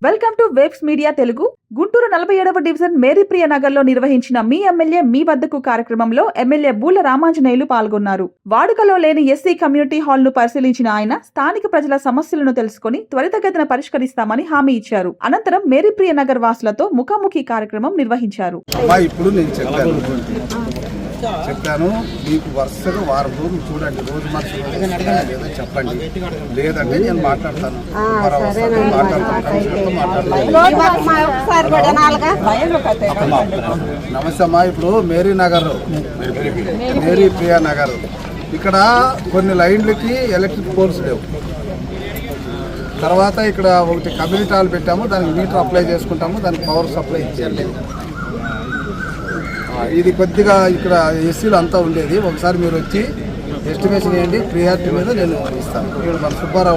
Welcome to Waves Media Telugu. Guntur 47వ division Marypriya Nagar లో నిర్వహించిన మీ ఎమ్మెల్యే మీ వద్దకు కార్యక్రమంలో ఎమ్మెల్యే బూల రామాంజనేయులు పాల్గొన్నారు. వాడుకలో లేని ఎస్సీ కమ్యూనిటీ హాల్ ను పరిశీలించిన ఆయన స్థానిక ప్రజల సమస్యలను తెలుసుకుని త్వరితగతిన పరిష్కరిస్తామని హామీ ఇచ్చారు. అనంతరం మేరీప్రియ నగర్ వాసులతో ముఖాముఖి కార్యక్రమం నిర్వహించారు. చెప్పాను మీకు వరుసగా వారం రోజులు చూడండి, రోజు లేదో చెప్పండి, లేదంటే నేను మాట్లాడతాను. నమస్తే అమ్మా. ఇప్పుడు మేరీ ప్రియా నగర్ ఇక్కడ కొన్ని లైన్లకి ఎలక్ట్రిక్ పోల్స్ లేవు. తర్వాత ఇక్కడ ఒకటి కమ్యూనిటీ హాల్ పెట్టాము, దానికి మీటర్ అప్లై చేసుకుంటాము, దానికి పవర్ సప్లై ఇచ్చేయాలి. ఇది కొద్దిగా ఇక్కడ ఎస్సీలు అంతా ఉండేది. ఒకసారి మీరు వచ్చి ఎస్టిమేషన్ వేయండి, ప్రియారిటీ మీద నేను ఇస్తాను. ఇక్కడ మన సుబ్బారావు